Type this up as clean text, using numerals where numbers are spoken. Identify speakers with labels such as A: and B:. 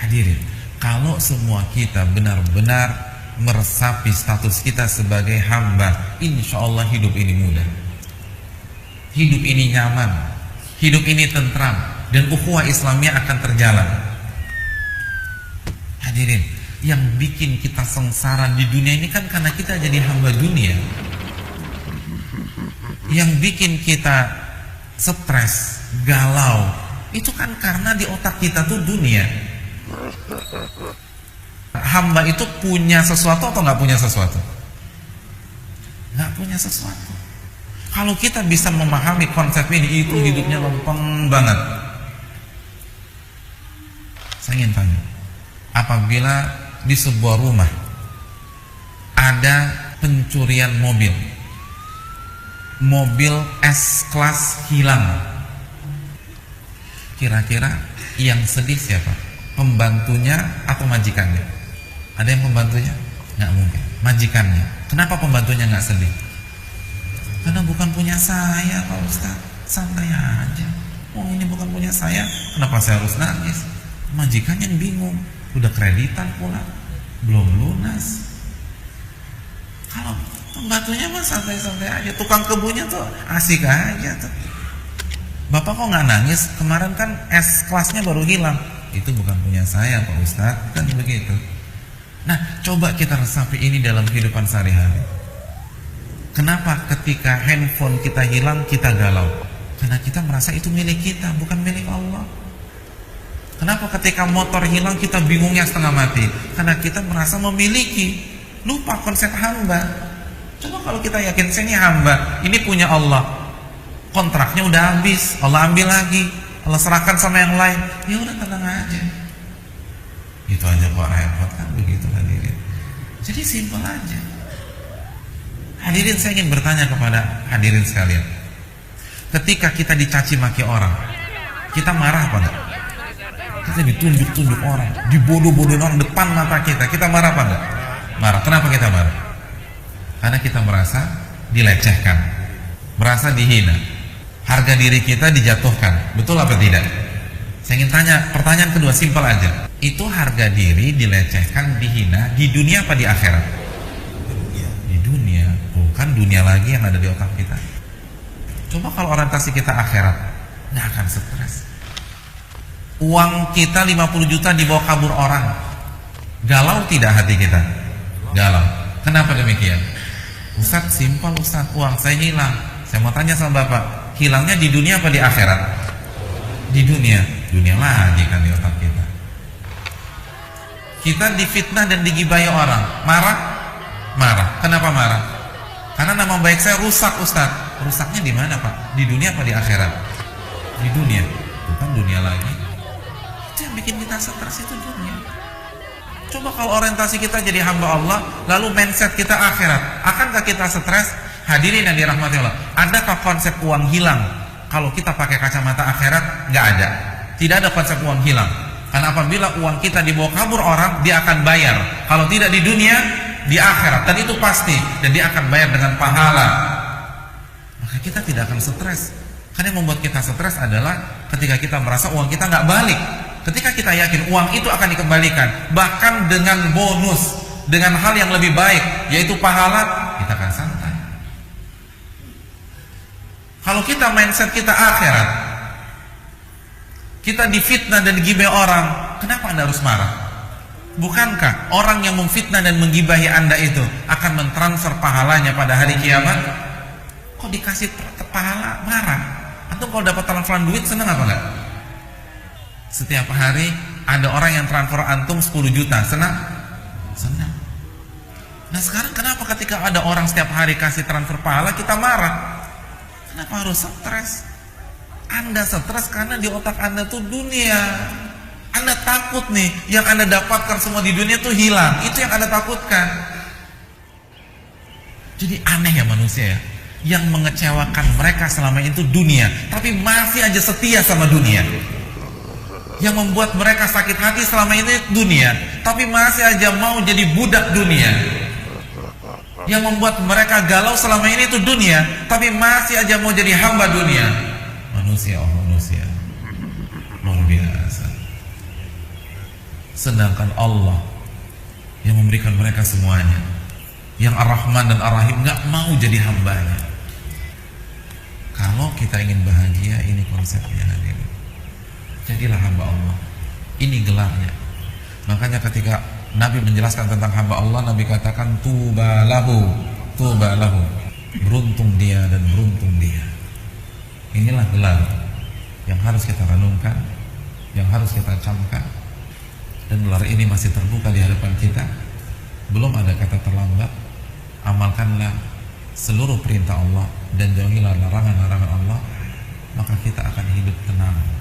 A: Hadirin, kalau semua kita benar-benar meresapi status kita sebagai hamba, insya Allah hidup ini mudah, hidup ini nyaman, hidup ini tentram, dan ukhuwah Islamiyah akan terjalan. Hadirin, yang bikin kita sengsara di dunia ini kan karena kita jadi hamba dunia. Yang bikin kita stres, galau, itu kan karena di otak kita tuh dunia. Hamba itu punya sesuatu atau nggak punya sesuatu? Nggak punya sesuatu. Kalau kita bisa memahami konsep ini, itu hidupnya lempeng banget. Saya ingin tanya, apabila di sebuah rumah ada pencurian mobil S-Class hilang, kira-kira yang sedih siapa? Pembantunya atau majikannya? Ada yang pembantunya? Nggak mungkin. Majikannya. Kenapa pembantunya nggak sedih? Karena bukan punya saya, Pak Ustaz. Santai aja. Oh, ini bukan punya saya, kenapa saya harus nangis? Majikannya yang bingung. Udah kreditan pula, belum lunas. Kalau pembantunya mah santai-santai aja. Tukang kebunnya tuh asik aja tuh. Bapak kok nggak nangis? Kemarin kan S-Class-nya baru hilang. Itu bukan punya saya, Pak Ustadz, kan begitu. Nah, coba kita resapi ini dalam kehidupan sehari-hari. Kenapa ketika handphone kita hilang kita galau? Karena kita merasa itu milik kita, bukan milik Allah. Kenapa ketika motor hilang kita bingungnya setengah mati? Karena kita merasa memiliki, lupa konsep hamba. Coba kalau kita yakin saya ini hamba, ini punya Allah, kontraknya udah habis, Allah ambil lagi, Allah serahkan sama yang lain, ya udah tenang aja. Itu aja kok repot kan, begitu hadirin. Jadi simpel aja. Hadirin, saya ingin bertanya kepada hadirin sekalian, ketika kita dicaci maki orang, kita marah apa enggak? Kita ditunjuk-tunjuk orang, dibodoh-bodohin orang depan mata kita, kita marah apa enggak? Marah. Kenapa kita marah? Karena kita merasa dilecehkan, merasa dihina, harga diri kita dijatuhkan. Betul apa tidak? Saya ingin tanya, pertanyaan kedua simpel aja. Itu harga diri dilecehkan, dihina di dunia apa di akhirat? Di dunia. Bukan dunia lagi yang ada di otak kita. Coba kalau orientasi kita akhirat, nggak akan stres. Uang kita 50 juta dibawa kabur orang, galau tidak hati kita? Galau. Kenapa demikian? Ustaz, simpel Ustaz, uang saya hilang. Saya mau tanya sama Bapak, hilangnya di dunia apa di akhirat? Di dunia. Dunia lagi kan di otak kita. Kita difitnah dan digibahi orang, marah? Marah. Kenapa marah? Karena nama baik saya rusak Ustaz. Rusaknya di mana Pak? Di dunia apa di akhirat? Di dunia. Bukan dunia lagi. Itu yang bikin kita stres, itu dunia. Coba kalau orientasi kita jadi hamba Allah, lalu mindset kita akhirat, akankah kita stres? Hadirin yang dirahmati Allah, adakah konsep uang hilang kalau kita pakai kacamata akhirat? Nggak ada. Tidak ada konsep uang hilang. Karena apabila uang kita dibawa kabur orang, dia akan bayar. Kalau tidak di dunia, di akhirat. Dan itu pasti. Dan dia akan bayar dengan pahala. Maka kita tidak akan stres. Karena yang membuat kita stres adalah ketika kita merasa uang kita nggak balik. Ketika kita yakin uang itu akan dikembalikan, bahkan dengan bonus, dengan hal yang lebih baik, yaitu pahala, kita akan santai. Kalau kita mindset kita akhirat, kita difitnah dan digibahi orang, kenapa Anda harus marah? Bukankah orang yang memfitnah dan menggibahi Anda itu akan mentransfer pahalanya pada hari kiamat? Kok dikasih pahala marah? Atau kalau dapat transferan duit senang apa enggak? Setiap hari ada orang yang transfer antum 10 juta, senang? Senang. Nah sekarang kenapa ketika ada orang setiap hari kasih transfer pahala kita marah? Kenapa harus stres? Anda stres karena di otak Anda tuh dunia. Anda takut nih, yang Anda dapatkan semua di dunia tuh hilang. Itu yang Anda takutkan. Jadi aneh ya manusia ya. Yang mengecewakan mereka selama itu dunia, tapi masih aja setia sama dunia. Yang membuat mereka sakit hati selama ini dunia, tapi masih aja mau jadi budak dunia. Yang membuat mereka galau selama ini itu dunia, tapi masih aja mau jadi hamba dunia. Manusia, oh manusia, luar biasa. sedangkan Allah yang memberikan mereka semuanya, yang Ar-Rahman dan Ar-Rahim, nggak mau jadi hambanya. Kalau kita ingin bahagia, ini konsepnya hadirin, jadilah hamba Allah. Ini gelarnya. Makanya ketika Nabi menjelaskan tentang hamba Allah, Nabi katakan tuba lahu, tuba lahu, beruntung dia dan beruntung dia. Inilah gelar yang harus kita renungkan, yang harus kita camkan. Dan gelar ini masih terbuka di hadapan kita. Belum ada kata terlambat. Amalkanlah seluruh perintah Allah dan jauhilah larangan-larangan Allah, maka kita akan hidup tenang.